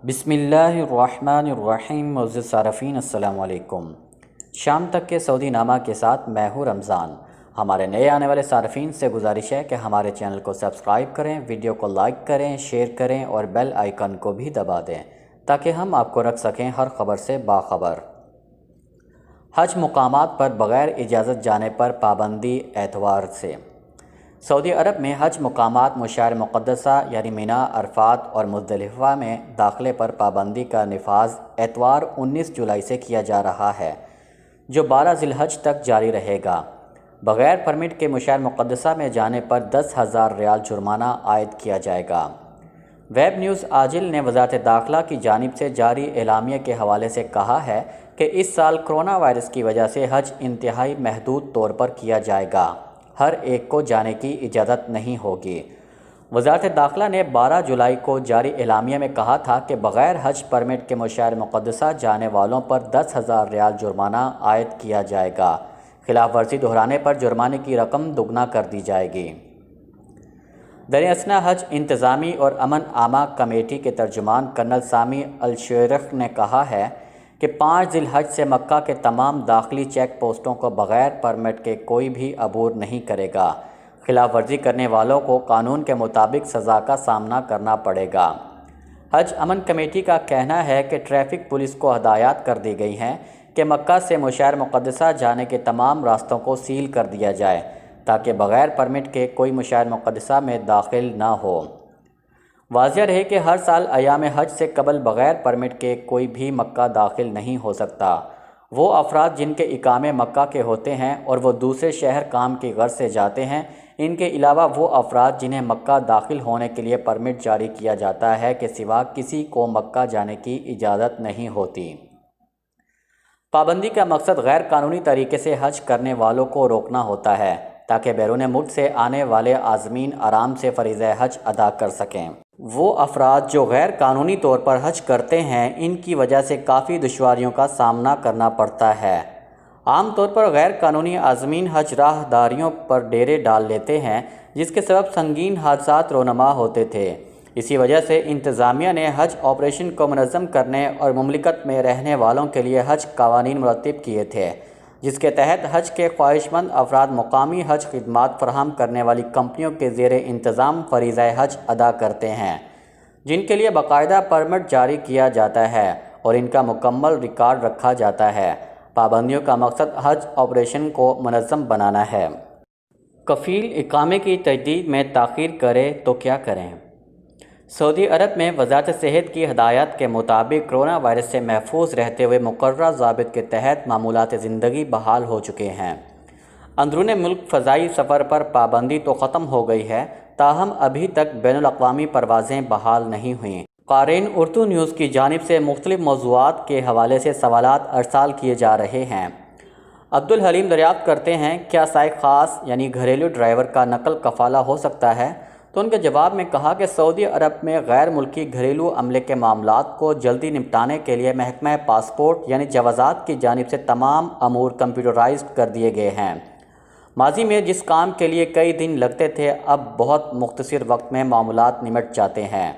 بسم اللہ الرحمن الرحیم۔ معزز صارفین السلام علیکم۔ شام تک کے سعودی نامہ کے ساتھ میں ہوں رمضان۔ ہمارے نئے آنے والے صارفین سے گزارش ہے کہ ہمارے چینل کو سبسکرایب کریں، ویڈیو کو لائک کریں، شیئر کریں اور بیل آئیکن کو بھی دبا دیں تاکہ ہم آپ کو رکھ سکیں ہر خبر سے باخبر۔ حج مقامات پر بغیر اجازت جانے پر پابندی اتوار سے۔ سعودی عرب میں حج مقامات مشعر مقدسہ یعنی مینا، عرفات اور مزدلفہ میں داخلے پر پابندی کا نفاذ اتوار 19 جولائی سے کیا جا رہا ہے، جو 12 ذی الحج تک جاری رہے گا۔ بغیر پرمٹ کے مشعر مقدسہ میں جانے پر 10,000 ریال جرمانہ عائد کیا جائے گا۔ ویب نیوز آجل نے وزارت داخلہ کی جانب سے جاری اعلامیہ کے حوالے سے کہا ہے کہ اس سال کرونا وائرس کی وجہ سے حج انتہائی محدود طور پر کیا جائے گا، ہر ایک کو جانے کی اجازت نہیں ہوگی۔ وزارت داخلہ نے 12 جولائی کو جاری اعلامیہ میں کہا تھا کہ بغیر حج پرمٹ کے مشعر مقدسہ جانے والوں پر 10,000 ریال جرمانہ عائد کیا جائے گا۔ خلاف ورزی دہرانے پر جرمانے کی رقم دوگنا کر دی جائے گی۔ دریں اثنا حج انتظامی اور امن عامہ کمیٹی کے ترجمان کرنل سامی الشیرخ نے کہا ہے کہ 5 ذی الحج سے مکہ کے تمام داخلی چیک پوسٹوں کو بغیر پرمٹ کے کوئی بھی عبور نہیں کرے گا۔ خلاف ورزی کرنے والوں کو قانون کے مطابق سزا کا سامنا کرنا پڑے گا۔ حج امن کمیٹی کا کہنا ہے کہ ٹریفک پولیس کو ہدایات کر دی گئی ہیں کہ مکہ سے مشعر مقدسہ جانے کے تمام راستوں کو سیل کر دیا جائے تاکہ بغیر پرمٹ کے کوئی مشعر مقدسہ میں داخل نہ ہو۔ واضح رہے کہ ہر سال ایام حج سے قبل بغیر پرمٹ کے کوئی بھی مکہ داخل نہیں ہو سکتا۔ وہ افراد جن کے اقامے مکہ کے ہوتے ہیں اور وہ دوسرے شہر کام کی غرض سے جاتے ہیں، ان کے علاوہ وہ افراد جنہیں مکہ داخل ہونے کے لیے پرمٹ جاری کیا جاتا ہے کے سوا کسی کو مکہ جانے کی اجازت نہیں ہوتی۔ پابندی کا مقصد غیر قانونی طریقے سے حج کرنے والوں کو روکنا ہوتا ہے تاکہ بیرون ملک سے آنے والے عازمین آرام سے فریضہ حج ادا کر سکیں۔ وہ افراد جو غیر قانونی طور پر حج کرتے ہیں، ان کی وجہ سے کافی دشواریوں کا سامنا کرنا پڑتا ہے۔ عام طور پر غیر قانونی عازمین حج راہ داریوں پر ڈیرے ڈال لیتے ہیں، جس کے سبب سنگین حادثات رونما ہوتے تھے۔ اسی وجہ سے انتظامیہ نے حج آپریشن کو منظم کرنے اور مملکت میں رہنے والوں کے لیے حج قوانین مرتب کیے تھے، جس کے تحت حج کے خواہش مند افراد مقامی حج خدمات فراہم کرنے والی کمپنیوں کے زیر انتظام فریضہ حج ادا کرتے ہیں، جن کے لیے باقاعدہ پرمٹ جاری کیا جاتا ہے اور ان کا مکمل ریکارڈ رکھا جاتا ہے۔ پابندیوں کا مقصد حج آپریشن کو منظم بنانا ہے۔ کفیل اقامے کی تجدید میں تاخیر کرے تو کیا کریں؟ سعودی عرب میں وزارت صحت کی ہدایات کے مطابق کرونا وائرس سے محفوظ رہتے ہوئے مقررہ ضوابط کے تحت معمولات زندگی بحال ہو چکے ہیں۔ اندرون ملک فضائی سفر پر پابندی تو ختم ہو گئی ہے، تاہم ابھی تک بین الاقوامی پروازیں بحال نہیں ہوئیں۔ کریں اردو نیوز کی جانب سے مختلف موضوعات کے حوالے سے سوالات ارسال کیے جا رہے ہیں۔ عبدالحلیم دریافت کرتے ہیں، کیا سائق خاص یعنی گھریلو ڈرائیور کا نقل کفالہ ہو سکتا ہے؟ تو ان کے جواب میں کہا کہ سعودی عرب میں غیر ملکی گھریلو عملے کے معاملات کو جلدی نپٹانے کے لیے محکمہ پاسپورٹ یعنی جوازات کی جانب سے تمام امور کمپیوٹرائزڈ کر دیے گئے ہیں۔ ماضی میں جس کام کے لیے کئی دن لگتے تھے، اب بہت مختصر وقت میں معاملات نمٹ جاتے ہیں۔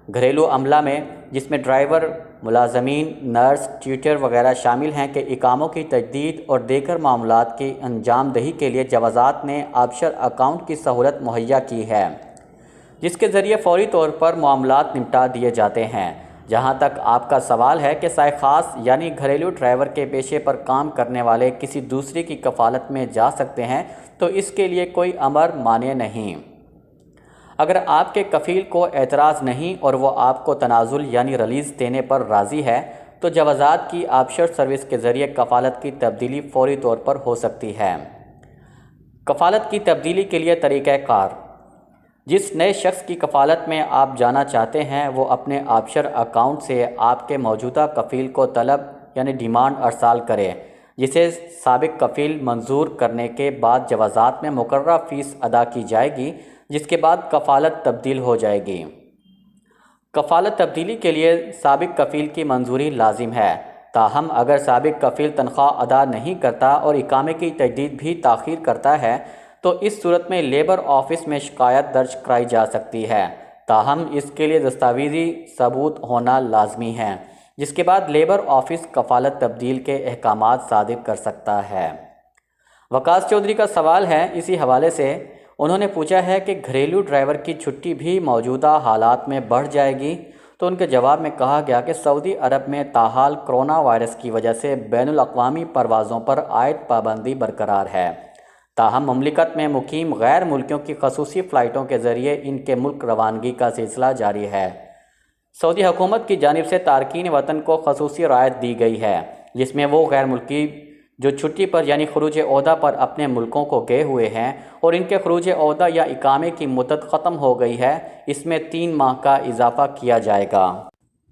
گھریلو عملہ میں، جس میں ڈرائیور، ملازمین، نرس، ٹیوٹر وغیرہ شامل ہیں، کے اقاموں کی تجدید اور دیگر معاملات کی انجام دہی کے لیے جوازات نے آبشر اکاؤنٹ کی سہولت مہیا کی ہے، جس کے ذریعے فوری طور پر معاملات نمٹا دیے جاتے ہیں۔ جہاں تک آپ کا سوال ہے کہ سائق خاص یعنی گھریلو ڈرائیور کے پیشے پر کام کرنے والے کسی دوسرے کی کفالت میں جا سکتے ہیں، تو اس کے لیے کوئی امر مانع نہیں۔ اگر آپ کے کفیل کو اعتراض نہیں اور وہ آپ کو تنازل یعنی ریلیز دینے پر راضی ہے، تو جوازات کی آبشر سروس کے ذریعے کفالت کی تبدیلی فوری طور پر ہو سکتی ہے۔ کفالت کی تبدیلی کے لیے طریقہ کار: جس نئے شخص کی کفالت میں آپ جانا چاہتے ہیں، وہ اپنے آبشر اکاؤنٹ سے آپ کے موجودہ کفیل کو طلب یعنی ڈیمانڈ ارسال کرے، جسے سابق کفیل منظور کرنے کے بعد جوازات میں مقررہ فیس ادا کی جائے گی، جس کے بعد کفالت تبدیل ہو جائے گی۔ کفالت تبدیلی کے لیے سابق کفیل کی منظوری لازم ہے، تاہم اگر سابق کفیل تنخواہ ادا نہیں کرتا اور اقامے کی تجدید بھی تاخیر کرتا ہے، تو اس صورت میں لیبر آفس میں شکایت درج کرائی جا سکتی ہے تاہم اس کے لیے دستاویزی ثبوت ہونا لازمی ہے، جس کے بعد لیبر آفس کفالت تبدیل کے احکامات صادر کر سکتا ہے۔ وقاص چودھری کا سوال ہے، اسی حوالے سے انہوں نے پوچھا ہے کہ گھریلو ڈرائیور کی چھٹی بھی موجودہ حالات میں بڑھ جائے گی، تو ان کے جواب میں کہا گیا کہ سعودی عرب میں تاحال کرونا وائرس کی وجہ سے بین الاقوامی پروازوں پر عائد پابندی برقرار ہے، تاہم مملکت میں مقیم غیر ملکیوں کی خصوصی فلائٹوں کے ذریعے ان کے ملک روانگی کا سلسلہ جاری ہے۔ سعودی حکومت کی جانب سے تارکین وطن کو خصوصی رعایت دی گئی ہے، جس میں وہ غیر ملکی جو چھٹی پر یعنی خروج عہدہ پر اپنے ملکوں کو گئے ہوئے ہیں اور ان کے خروج عہدہ یا اقامے کی مدت ختم ہو گئی ہے، اس میں 3 ماہ کا اضافہ کیا جائے گا۔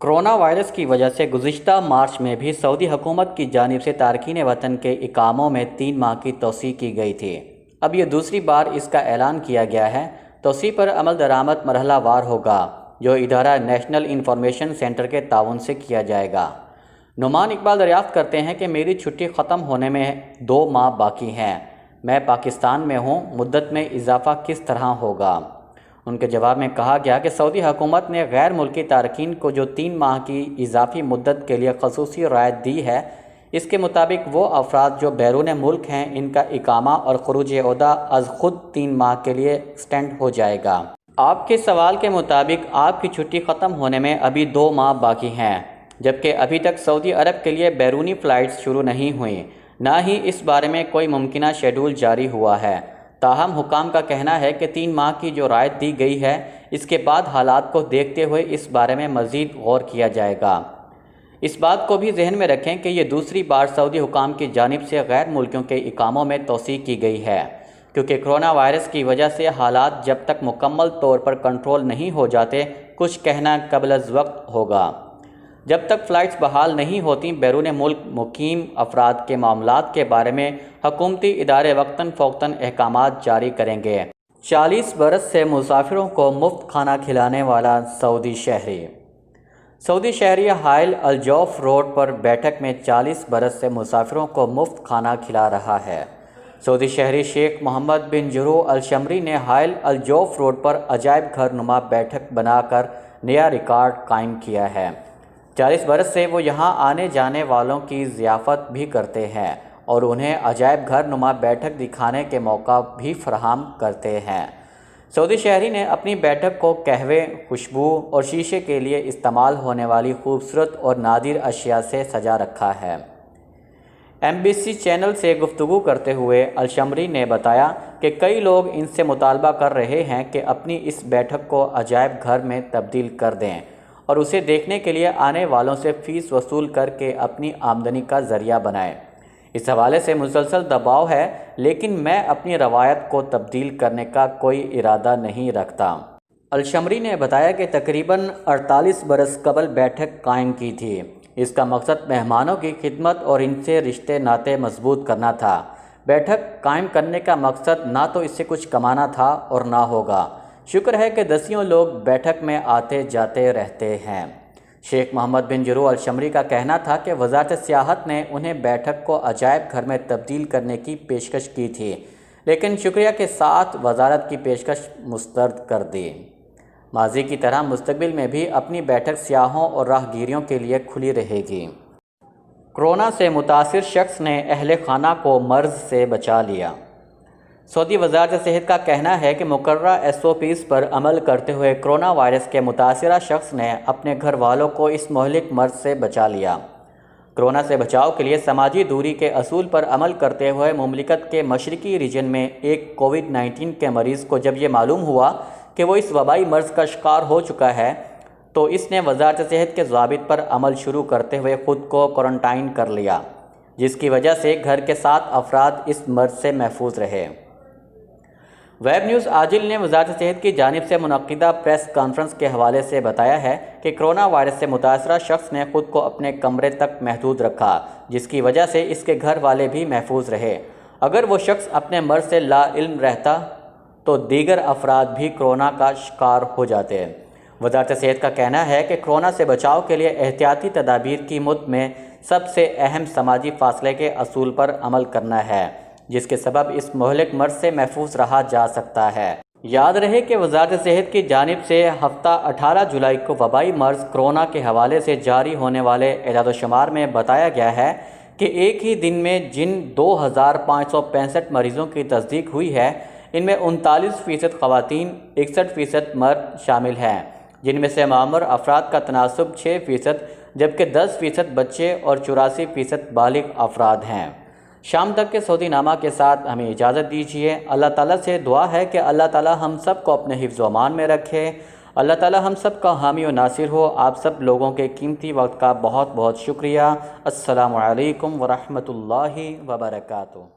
کرونا وائرس کی وجہ سے گزشتہ مارچ میں بھی سعودی حکومت کی جانب سے تارکین وطن کے اقاموں میں 3 ماہ کی توسیع کی گئی تھی۔ اب یہ دوسری بار اس کا اعلان کیا گیا ہے۔ توسیع پر عمل درآمد مرحلہ وار ہوگا، جو ادارہ نیشنل انفارمیشن سینٹر کے تعاون سے کیا جائے گا۔ نعمان اقبال دریافت کرتے ہیں کہ میری چھٹی ختم ہونے میں 2 ماہ باقی ہیں، میں پاکستان میں ہوں، مدت میں اضافہ کس طرح ہوگا؟ ان کے جواب میں کہا گیا کہ سعودی حکومت نے غیر ملکی تارکین کو جو 3 ماہ کی اضافی مدت کے لیے خصوصی رعایت دی ہے، اس کے مطابق وہ افراد جو بیرون ملک ہیں ان کا اقامہ اور خروج عہدہ از خود 3 ماہ کے لیے ایکسٹینڈ ہو جائے گا۔ آپ کے سوال کے مطابق آپ کی چھٹی ختم ہونے میں ابھی 2 ماہ باقی ہیں، جبکہ ابھی تک سعودی عرب کے لیے بیرونی فلائٹس شروع نہیں ہوئیں، نہ ہی اس بارے میں کوئی ممکنہ شیڈول جاری ہوا ہے۔ تاہم حکام کا کہنا ہے کہ 3 ماہ کی جو رعایت دی گئی ہے، اس کے بعد حالات کو دیکھتے ہوئے اس بارے میں مزید غور کیا جائے گا۔ اس بات کو بھی ذہن میں رکھیں کہ یہ دوسری بار سعودی حکام کی جانب سے غیر ملکیوں کے اقاموں میں توسیع کی گئی ہے، کیونکہ کرونا وائرس کی وجہ سے حالات جب تک مکمل طور پر کنٹرول نہیں ہو جاتے، کچھ کہنا قبل از وقت ہوگا۔ جب تک فلائٹس بحال نہیں ہوتیں، بیرون ملک مقیم افراد کے معاملات کے بارے میں حکومتی ادارے وقتاً فوقتاً احکامات جاری کریں گے۔ 40 برس سے مسافروں کو مفت کھانا کھلانے والا سعودی شہری۔ سعودی شہری حائل الجوف روڈ پر بیٹھک میں 40 برس سے مسافروں کو مفت کھانا کھلا رہا ہے۔ سعودی شہری شیخ محمد بن جرو الشمری نے حائل الجوف روڈ پر عجائب گھر نما بیٹھک بنا کر نیا ریکارڈ قائم کیا ہے۔ 40 برس سے وہ یہاں آنے جانے والوں کی ضیافت بھی کرتے ہیں اور انہیں عجائب گھر نما بیٹھک دکھانے کے موقع بھی فراہم کرتے ہیں۔ سعودی شہری نے اپنی بیٹھک کو قہوے، خوشبو اور شیشے کے لیے استعمال ہونے والی خوبصورت اور نادر اشیاء سے سجا رکھا ہے۔ MBC چینل سے گفتگو کرتے ہوئے الشمری نے بتایا کہ کئی لوگ ان سے مطالبہ کر رہے ہیں کہ اپنی اس بیٹھک کو عجائب گھر میں تبدیل کر دیں اور اسے دیکھنے کے لیے آنے والوں سے فیس وصول کر کے اپنی آمدنی کا ذریعہ بنائیں۔ اس حوالے سے مسلسل دباؤ ہے، لیکن میں اپنی روایت کو تبدیل کرنے کا کوئی ارادہ نہیں رکھتا۔ الشمری نے بتایا کہ تقریباً 48 برس قبل بیٹھک قائم کی تھی۔ اس کا مقصد مہمانوں کی خدمت اور ان سے رشتے ناطے مضبوط کرنا تھا۔ بیٹھک قائم کرنے کا مقصد نہ تو اس سے کچھ کمانا تھا اور نہ ہوگا۔ شکر ہے کہ دسیوں لوگ بیٹھک میں آتے جاتے رہتے ہیں۔ شیخ محمد بن جرو الشمری کا کہنا تھا کہ وزارت سیاحت نے انہیں بیٹھک کو عجائب گھر میں تبدیل کرنے کی پیشکش کی تھی، لیکن شکریہ کے ساتھ وزارت کی پیشکش مسترد کر دی۔ ماضی کی طرح مستقبل میں بھی اپنی بیٹھک سیاحوں اور راہگیروں کے لیے کھلی رہے گی۔ کرونا سے متاثر شخص نے اہل خانہ کو مرض سے بچا لیا۔ سعودی وزارت صحت کا کہنا ہے کہ مقررہ SOPs پر عمل کرتے ہوئے کرونا وائرس کے متاثرہ شخص نے اپنے گھر والوں کو اس مہلک مرض سے بچا لیا۔ کرونا سے بچاؤ کے لیے سماجی دوری کے اصول پر عمل کرتے ہوئے مملکت کے مشرقی ریجن میں ایک کووڈ-19 کے مریض کو جب یہ معلوم ہوا کہ وہ اس وبائی مرض کا شکار ہو چکا ہے، تو اس نے وزارت صحت کے ضوابط پر عمل شروع کرتے ہوئے خود کو کوارنٹائن کر لیا، جس کی وجہ سے گھر کے 7 افراد اس مرض سے محفوظ رہے۔ ویب نیوز آجل نے وزارت صحت کی جانب سے منعقدہ پریس کانفرنس کے حوالے سے بتایا ہے کہ کرونا وائرس سے متاثرہ شخص نے خود کو اپنے کمرے تک محدود رکھا، جس کی وجہ سے اس کے گھر والے بھی محفوظ رہے۔ اگر وہ شخص اپنے مرض سے لا علم رہتا تو دیگر افراد بھی کرونا کا شکار ہو جاتے۔ وزارت صحت کا کہنا ہے کہ کرونا سے بچاؤ کے لیے احتیاطی تدابیر کی مد میں سب سے اہم سماجی فاصلے کے اصول پر عمل کرنا ہے، جس کے سبب اس مہلک مرض سے محفوظ رہا جا سکتا ہے۔ یاد رہے کہ وزارت صحت کی جانب سے ہفتہ 18 جولائی کو وبائی مرض کرونا کے حوالے سے جاری ہونے والے اعداد و شمار میں بتایا گیا ہے کہ ایک ہی دن میں جن 2565 مریضوں کی تصدیق ہوئی ہے ان میں 39% خواتین 61% مرد شامل ہیں، جن میں سے معمر افراد کا تناسب 6% جبکہ 10% بچے اور 84% بالغ افراد ہیں۔ شام تک کے سعودی نامہ کے ساتھ ہمیں اجازت دیجیے۔ اللہ تعالیٰ سے دعا ہے کہ اللہ تعالیٰ ہم سب کو اپنے حفظ و امان میں رکھے، اللہ تعالیٰ ہم سب کا حامی و ناصر ہو۔ آپ سب لوگوں کے قیمتی وقت کا بہت بہت شکریہ۔ السلام علیکم ورحمۃ اللہ وبرکاتہ۔